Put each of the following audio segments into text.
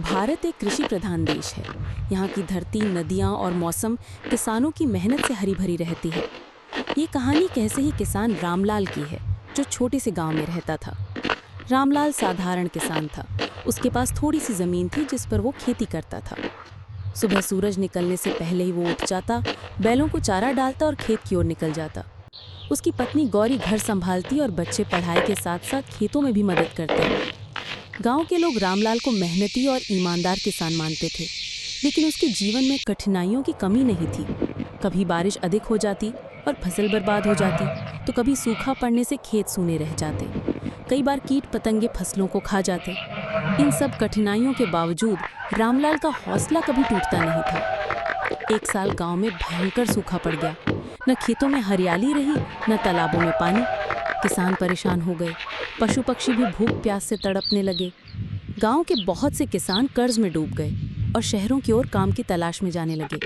भारत एक कृषि प्रधान देश है। यहाँ की धरती, नदियाँ और मौसम किसानों की मेहनत से हरी भरी रहती है। ये कहानी कैसे ही किसान रामलाल की है, जो छोटे से गांव में रहता था। रामलाल साधारण किसान था। उसके पास थोड़ी सी जमीन थी जिस पर वो खेती करता था। सुबह सूरज निकलने से पहले ही वो उठ जाता, बैलों को चारा डालता और खेत की ओर निकल जाता। उसकी पत्नी गौरी घर संभालती और बच्चे पढ़ाई के साथ साथ खेतों में भी मदद करते। गांव के लोग रामलाल को मेहनती और ईमानदार किसान मानते थे, लेकिन उसके जीवन में कठिनाइयों की कमी नहीं थी। कभी बारिश अधिक हो जाती और फसल बर्बाद हो जाती, तो कभी सूखा पड़ने से खेत सूने रह जाते। कई बार कीट पतंगे फसलों को खा जाते। इन सब कठिनाइयों के बावजूद रामलाल का हौसला कभी टूटता नहीं था। एक साल गांव में भयंकर सूखा पड़ गया। न खेतों में हरियाली रही, न तालाबों में पानी। किसान परेशान हो गए। पशु पक्षी भी भूख प्यास से तड़पने लगे। गांव के बहुत से किसान कर्ज में डूब गए और शहरों की ओर काम की तलाश में जाने लगे।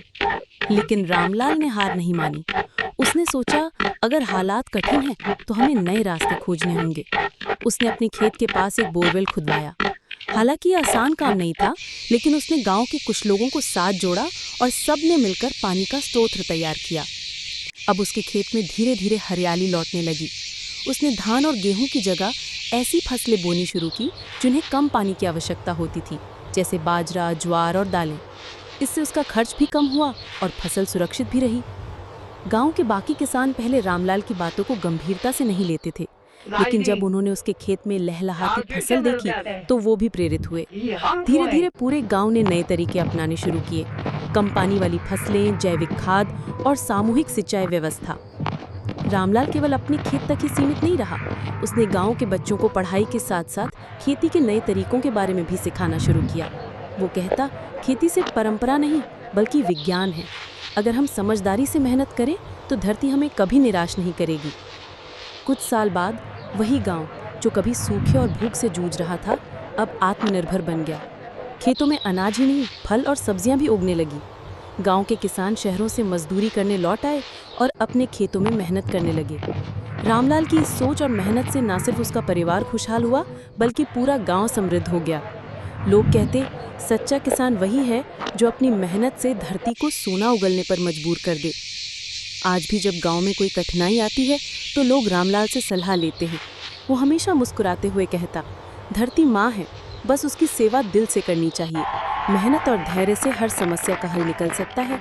लेकिन रामलाल ने हार नहीं मानी। उसने सोचा, अगर हालात कठिन हैं तो हमें नए रास्ते खोजने होंगे। उसने अपने खेत के पास एक बोरवेल खुदवाया। हालांकि यह आसान काम नहीं था, लेकिन उसने गांव के कुछ लोगों को साथ जोड़ा और सबने मिलकर पानी का स्रोत तैयार किया। अब उसके खेत में धीरे धीरे हरियाली लौटने लगी। उसने धान और गेहूं की जगह ऐसी फसलें बोनी शुरू की जिन्हें कम पानी की आवश्यकता होती थी, जैसे बाजरा, ज्वार और दालें। इससे उसका खर्च भी कम हुआ और फसल सुरक्षित भी रही। गांव के बाकी किसान पहले रामलाल की बातों को गंभीरता से नहीं लेते थे, लेकिन जब उन्होंने उसके खेत में लहलहाती फसल देखी तो वो भी प्रेरित हुए। धीरे धीरे पूरे गांव ने नए तरीके अपनाने शुरू किए। कम पानी वाली फसलें, जैविक खाद और सामूहिक सिंचाई व्यवस्था। रामलाल केवल अपने खेत तक ही सीमित नहीं रहा। उसने गांव के बच्चों को पढ़ाई के साथ साथ खेती के नए तरीकों के बारे में भी सिखाना शुरू किया। वो कहता, खेती सिर्फ परंपरा नहीं बल्कि विज्ञान है। अगर हम समझदारी से मेहनत करें तो धरती हमें कभी निराश नहीं करेगी। कुछ साल बाद वही गांव जो कभी सूखे और भूख से जूझ रहा था, अब आत्मनिर्भर बन गया। खेतों में अनाज ही नहीं, फल और सब्जियां भी उगने लगी। गांव के किसान शहरों से मजदूरी करने लौट आए और अपने खेतों में मेहनत करने लगे। रामलाल की इस सोच और मेहनत से न सिर्फ उसका परिवार खुशहाल हुआ, बल्कि पूरा गांव समृद्ध हो गया। लोग कहते, सच्चा किसान वही है जो अपनी मेहनत से धरती को सोना उगलने पर मजबूर कर दे। आज भी जब गांव में कोई कठिनाई आती है तो लोग रामलाल से सलाह लेते हैं। वो हमेशा मुस्कुराते हुए कहता, धरती माँ है, बस उसकी सेवा दिल से करनी चाहिए। मेहनत और धैर्य से हर समस्या का हल निकल सकता है।